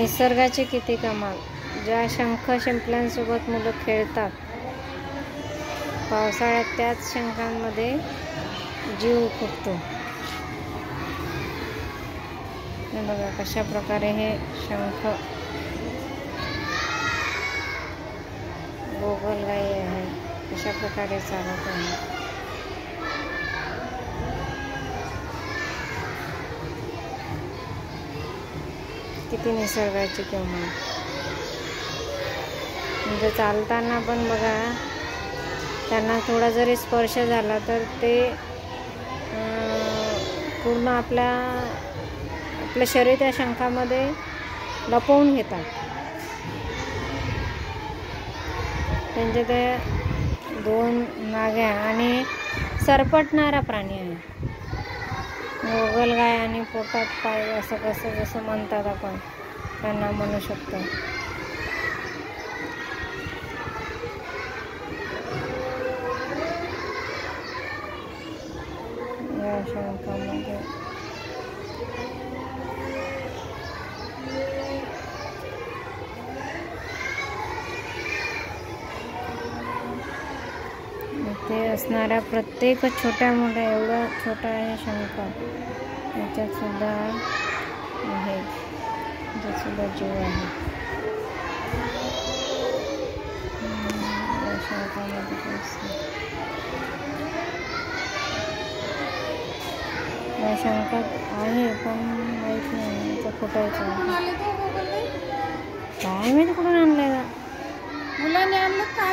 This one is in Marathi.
निसर्गाचे किती कमाल. ज्या शंख शिंपल्यांसोबत मुलं खेळतात, पावसाळ्यात त्याच शंखांमध्ये जीव फुटतो. हे बघा कशा प्रकारे हे शंख गोगलगाई आहे, कशा प्रकारे चालत आहे. किती निसर्गाची किंमत. म्हणजे चालताना पण बघा, त्यांना थोडा जरी स्पर्श झाला तर ते पूर्ण आपलं शरीर त्या शंखामध्ये लपवून घेतात. त्यांचे ते दोन नाग्या आणि सरपटणारा प्राणी आहे गोगलगाय, आणि पोटात पाय असं कसं जसं म्हणतात आपण त्यांना म्हणू शकतो. या शंखामध्ये इथे असणाऱ्या प्रत्येक छोट्या मोठ्या, एवढा छोटा आहे शंख, याच्यात सुद्धा आहे, याच्यात सुद्धा जीव आहे. या शंखामध्ये या शंखात आहे पण माहीत नाही याचा फुटायचा काय माहिती कुठून आणलाय. मुलांनी आणलं का?